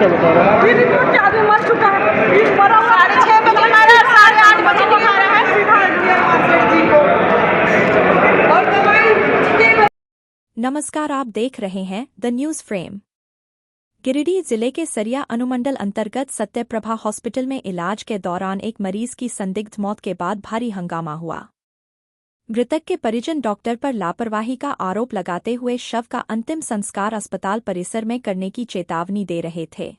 क्या बता रहा है? ये रिपोर्ट के आदमी मर चुका है। ये मरा हुआ 6:30 बजे मरा, 8:30 बजे दिखा रहा है सीधा जी को। और दवाई नमस्कार, आप देख रहे हैं द न्यूज़ फ्रेम। गिरिडीह जिले के सरिया अनुमंडल अंतर्गत सत्यप्रभा हॉस्पिटल में इलाज के दौरान एक मरीज की संदिग्ध मौत के बाद भारी हंगामा हुआ। मृतक के परिजन डॉक्टर पर लापरवाही का आरोप लगाते हुए शव का अंतिम संस्कार अस्पताल परिसर में करने की चेतावनी दे रहे थे।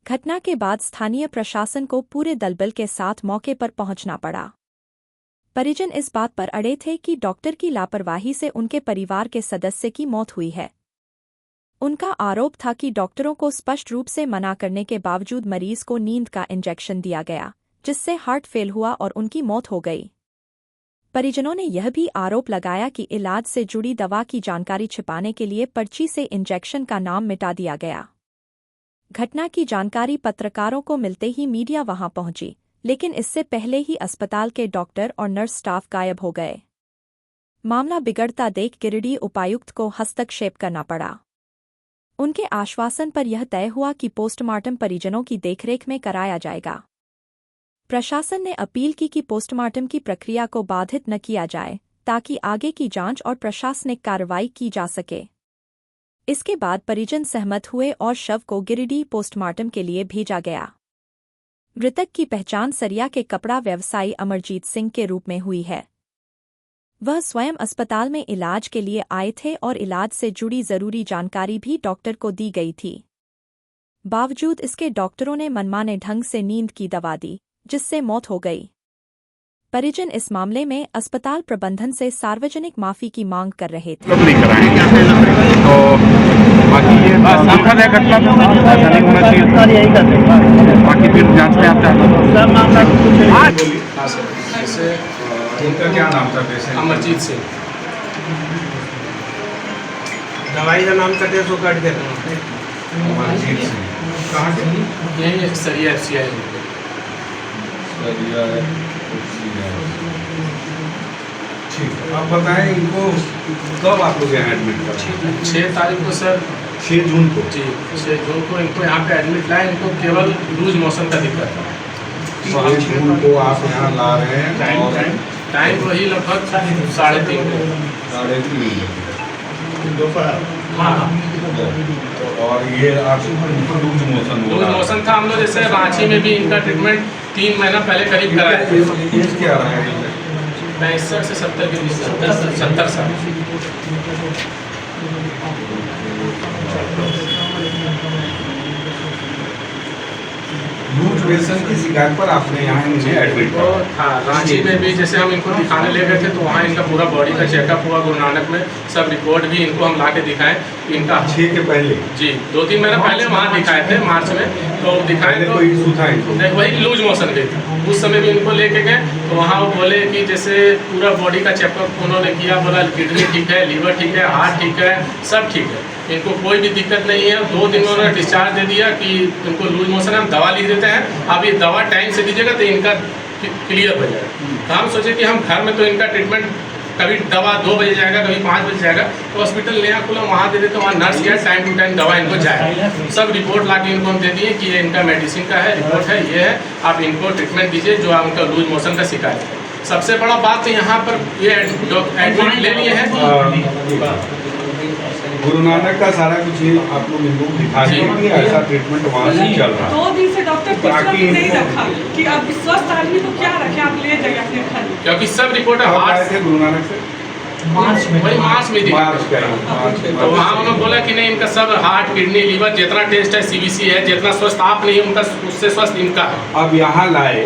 घटना के बाद स्थानीय प्रशासन को पूरे दलबल के साथ मौके पर पहुंचना पड़ा। परिजन इस बात पर अड़े थे कि डॉक्टर की लापरवाही से उनके परिवार के सदस्य की मौत हुई है। उनका आरोप था कि डॉक्टरों को स्पष्ट रूप से मना करने के बावजूद मरीज को नींद का इंजेक्शन दिया गया, जिससे हार्ट फेल हुआ और उनकी मौत हो गई। परिजनों ने यह भी आरोप लगाया कि इलाज से जुड़ी दवा की जानकारी छिपाने के लिए पर्ची से इंजेक्शन का नाम मिटा दिया गया। घटना की जानकारी पत्रकारों को मिलते ही मीडिया वहां पहुंची, लेकिन इससे पहले ही अस्पताल के डॉक्टर और नर्स स्टाफ गायब हो गए। मामला बिगड़ता देख गिरिडीह उपायुक्त को हस्तक्षेप करना पड़ा। उनके आश्वासन पर यह तय हुआ कि पोस्टमार्टम परिजनों की देखरेख में कराया जाएगा। प्रशासन ने अपील की कि पोस्टमार्टम की प्रक्रिया को बाधित न किया जाए, ताकि आगे की जांच और प्रशासनिक कार्रवाई की जा सके। इसके बाद परिजन सहमत हुए और शव को गिरिडीह पोस्टमार्टम के लिए भेजा गया। मृतक की पहचान सरिया के कपड़ा व्यवसायी अमरजीत सिंह के रूप में हुई है। वह स्वयं अस्पताल में इलाज के लिए आए थे और इलाज से जुड़ी जरूरी जानकारी भी डॉक्टर को दी गई थी। बावजूद इसके डॉक्टरों ने मनमाने ढंग से नींद की दवा दी, जिससे मौत हो गई। परिजन इस मामले में अस्पताल प्रबंधन से सार्वजनिक माफी की मांग कर रहे थे। नहीं कराएंगे तो बाकी ये दुखद है घटना, ऐसा नहीं होना चाहिए। बाकी फिर जांच में आता है। उनका क्या नाम था पेशेंट? अमरजीत सिंह। दवाई का नाम कटे तो कट देना। अमरजीत सिंह कहाँ से? यही सरिया FCI। ठीक है, आप बताएं इनको कब आप लोग यहाँ एडमिट करा? 6 तारीख को सर। 6 जून को? जी 6 जून को इनको यहाँ पे एडमिट लाए। इनको केवल लूज मोशन का दिक्कत है। 6 जून को आप यहाँ ला रहे हैं और टाइम वही लगभग 3:30 दोपहर। हाँ, और ये आप लूज मोशन लूज मोशन था। हम लोग जैसे रांची में भी इनका ट्रीटमेंट 3 महीना पहले करीब कराया। एज क्या रहा है? 65 से 70 के बीच। 70 साल। लूज मोशन की शिकायत पर आपने यहाँ इन्हें एडमिट तो हाँ, रांची में भी जैसे हम इनको दिखाने ले गए थे तो वहाँ इनका पूरा बॉडी का चेकअप हुआ। गुरु नानक में सब रिपोर्ट भी इनको हम ला के दिखाएं। इनका 6 के पहले? जी 2-3 महीना पहले वहाँ दिखाए थे, मार्च में। तो दिखाए तो कोई इशू था इनको? नहीं, वही लूज मोशन गई थी। उस समय भी इनको लेके गए तो वहाँ वो बोले कि जैसे पूरा बॉडी का चेकअप उन्होंने किया। बोला किडनी ठीक है, लीवर ठीक है, हार्ट ठीक है, सब ठीक है, इनको कोई भी दिक्कत नहीं है। 2 दिन में उन्होंने डिस्चार्ज दे दिया कि इनको लूज मोशन है, हम दवा लिख देते हैं, आप ये दवा टाइम से दीजिएगा तो इनका क्लियर हो जाएगा। तो हम सोचे कि हम घर में तो इनका ट्रीटमेंट कभी दवा 2 बजे जाएगा, कभी 5 बजे जाएगा, तो हॉस्पिटल नया खुला वहाँ दे देते, वहाँ नर्स क्या टाइम टू टाइम दवा इनको जाए। सब रिपोर्ट ला के इनको हम दे दिए कि ये इनका मेडिसिन का है, रिपोर्ट है, ये है, आप इनको ट्रीटमेंट दीजिए जो उनका लूज मोशन का शिकायत है। सबसे बड़ा बात तो यहाँ पर ये एडमिट ले लिए हैं। गुरु नानक का सारा कुछ ये आप लोग इनको दिखा रहे हैं कि ऐसा ट्रीटमेंट वहाँ से चल रहा है। 2 दिन से डॉक्टर बाकी नहीं रखा कि आप स्वस्थ आदमी को क्या रखें, आप ले जाइए अपने घर। क्योंकि सब रिपोर्ट कब आए थे गुरु नानक से? मार्च में दिखा। मार्च का तो वहाँ उन्होंने बोला कि नहीं, इनका सब हार्ट, किडनी, लीवर जितना टेस्ट है, CBC है, जितना स्वस्थ आप नहीं उनका उससे स्वस्थ इनका है। अब यहाँ लाए,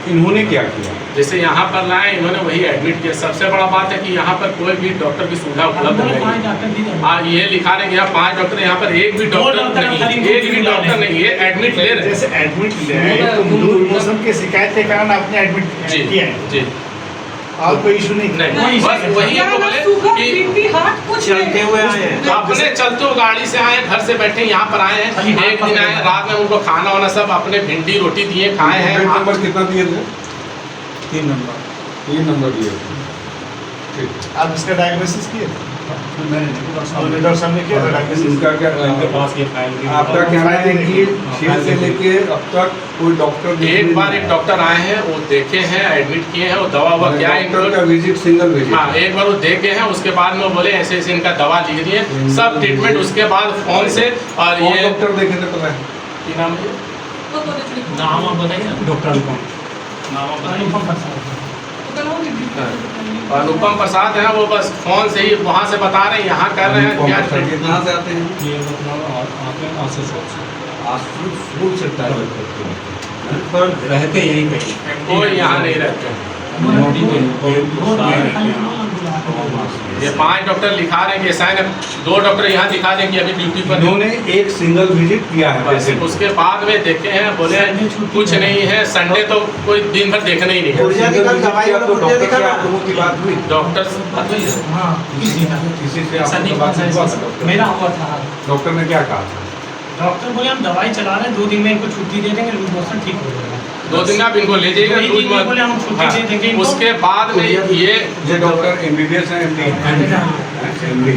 इन्होंने क्या किया? जैसे यहाँ पर लाए, इन्होंने वही एडमिट किया। सबसे बड़ा बात है कि यहाँ पर कोई भी डॉक्टर की सुविधा उपलब्ध नहीं है। ये लिखा रहे कि यहाँ 5 डॉक्टर, यहाँ पर एक भी डॉक्टर नहीं, एक भी डॉक्टर नहीं, ये एडमिट ले रहे। जैसे एडमिट ले रहे हैं तो लूज मोशन की शिकायत के कारण आपने एडमिट किया है जी। और कोई इशू नहीं? बस वही हमको बोले कि चलते हुए आए हैं, अपने चलते हुए गाड़ी से आए, घर से बैठे यहाँ पर आए हैं। एक दिन आए, रात में उनको खाना वाना सब अपने भिंडी रोटी दिए, खाए हैं। नंबर कितना दिए थे? 3 नंबर 3 नंबर दिए थे। ठीक। आप इसका डायग्नोसिस किए? दर्शन में किया था डॉक्टर से। इनका क्या आपका कहना है कि 6 से लेके अब तक कोई डॉक्टर एक बार एक डॉक्टर आए हैं, वो देखे हैं, एडमिट किए हैं, वो दवा हुआ क्या है डॉक्टर का विजिट सिंगल विजिट। हाँ, एक बार वो देखे हैं, उसके बाद में वो बोले ऐसे ऐसे इनका दवा लिख दिए, सब ट्रीटमेंट उसके बाद फोन से। और कौन ये डॉक्टर देखे थे पता है? क्या नाम है? नाम आप बताइए। डॉक्टर अनुपम। नाम आप बताइए। अनुपम प्रसाद। अनुपम प्रसाद है, वो बस फोन से ही वहाँ से बता रहे हैं, यहाँ कर रहे हैं क्या treatment। कहाँ से आते हैं? ये मतलब आते हैं आशीष से। आश्रित फूल से ट्रैवल करते हैं पर रहते यहीं कहीं। कोई यहाँ नहीं रहते हैं। ये 5 डॉक्टर लिखा रहे हैं कि ऐसा है ना, 2 डॉक्टर यहाँ दिखा दें कि अभी ड्यूटी पर हैं। इन्होंने एक सिंगल विजिट किया है बस पेशेंट को। उसके बाद में देखे हैं, बोले कुछ नहीं है, संडे तो कोई दिन भर देखना ही नहीं है। पुर्जा निकाल दवाई वाला तो डॉक्टर से आप लोगों की बात हुई? डॉक्टर से बात हुई है? हाँ, किसी का। किसी से ऐसा आपकी नहीं बात हुआ था? मेरा हुआ था। डॉक्टर ने क्या कहा था? डॉक्टर बोले हम दवाई चला रहे हैं, 2 दिन में इनको छुट्टी दे देंगे, लूज मोशन ठीक हो जाएगा। 2 दिन में आप इनको ले जाइएगा। वही दिन में बोले हम छुट्टी दे देंगे इनको। उसके बाद में ये डॉक्टर एमबीबीएस है एमडी?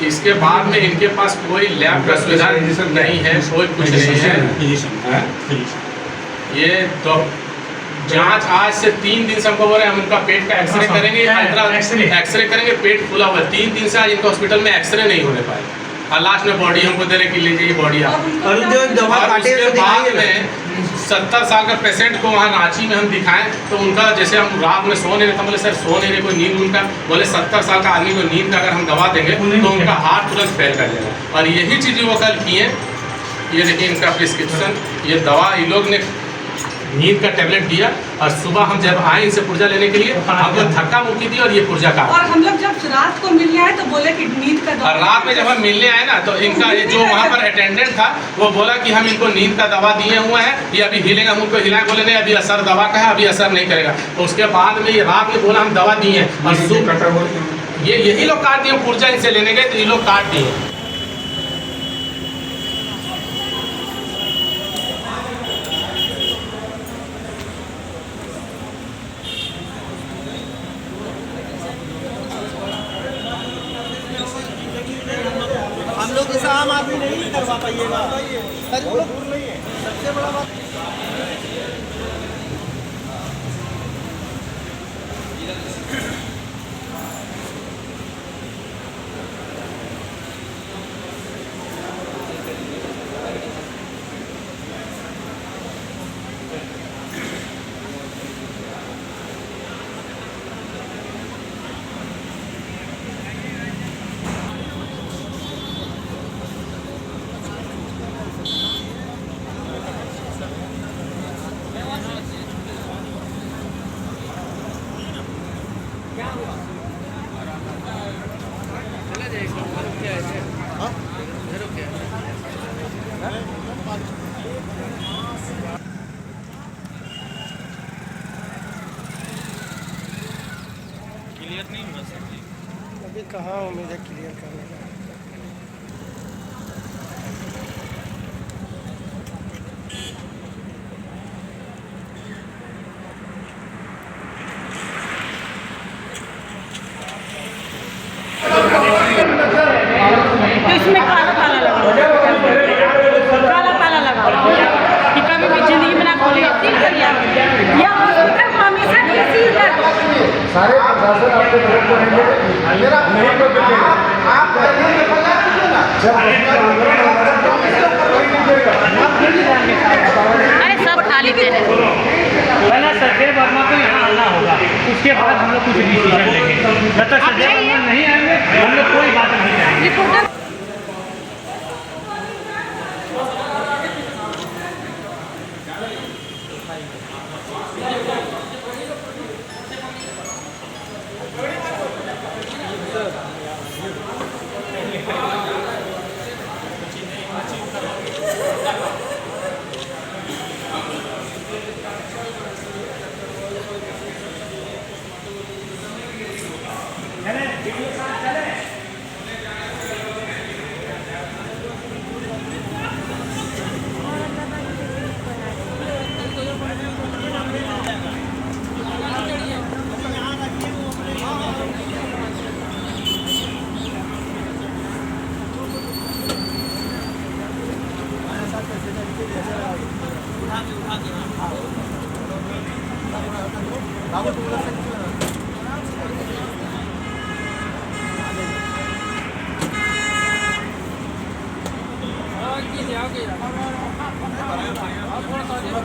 इसके बाद में इनके पास कोई लैब का सुविधा नहीं है, कोई कुछ नहीं है। ये तो जांच आज से 3 दिन से हमको बोल रहे हैं, हम इनका पेट का एक्सरे करेंगे, एक्सरे करेंगे, पेट फूला हुआ है। 3 दिन से आज इनका हॉस्पिटल में एक्सरे नहीं होने पाए, और लास्ट में बॉडी हमको दे रहे कि ले जाइए बॉडी आप। और जो दवा और उसके बाद में 70 साल का पेशेंट को वहाँ रांची में हम दिखाएं तो उनका, जैसे हम रात में सो नहीं रहे, बोले सर सो नहीं रहे, कोई नींद उनका, बोले 70 साल का आदमी को नींद का अगर हम दवा देंगे तो उनका हार्ट तुरंत फेल कर जाएगा। और यही चीज़ वो कल किए। ये देखिए इनका प्रिस्क्रिप्शन, ये दवा इन लोग ने नींद का टैबलेट दिया, और सुबह हम जब आए इनसे पुर्जा लेने के लिए हमको धक्का मुक्की दी और ये पुर्जा का। और हम लोग जब रात को मिलने आए तो बोले कि नींद का दवा। और रात में जब हम मिलने आए ना, तो इनका ये जो वहाँ पर अटेंडेंट था वो बोला कि हम इनको नींद का दवा दिए हुए हैं, ये अभी हिलेगा, हम उनको हिलाए, बोले नहीं अभी असर दवा का है, अभी असर नहीं करेगा। तो उसके बाद में ये रात में बोला हम दवा दिए हैं, और ये यही लोग काट दिए, पुर्जा इनसे लेने गए तो ये लोग काट दिए। हम लोग जैसा आम आदमी नहीं करवा पाइएगा। सबसे बड़ा बात क्लियर नहीं हुआ सर जी। अभी कहाँ उम्मीद है क्लियर करने का। इसमें काला ताला लगा, काला ताला लगा कि कभी भी जिंदगी में ना खोले। या हॉस्पिटल हमेशा के सील कर दो। सारे प्रशासन आपके तरफ को रहेंगे, नहीं तो आप अरे सब खाली दे रहे हैं। पहले सज्जय वर्मा को यहाँ आना होगा, उसके बाद हम लोग कुछ डिसीजन लेंगे। जब तक सज्जय वर्मा नहीं आएंगे हम लोग कोई बात नहीं करेंगे। रिपोर्टर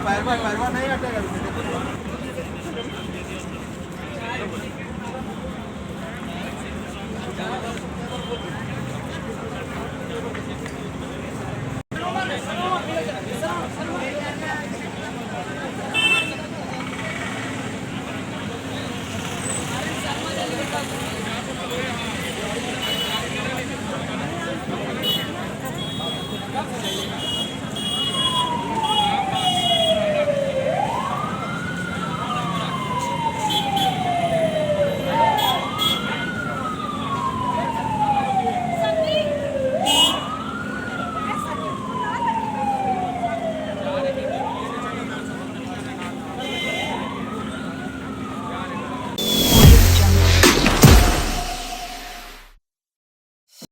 पैरवा नहीं हटेगा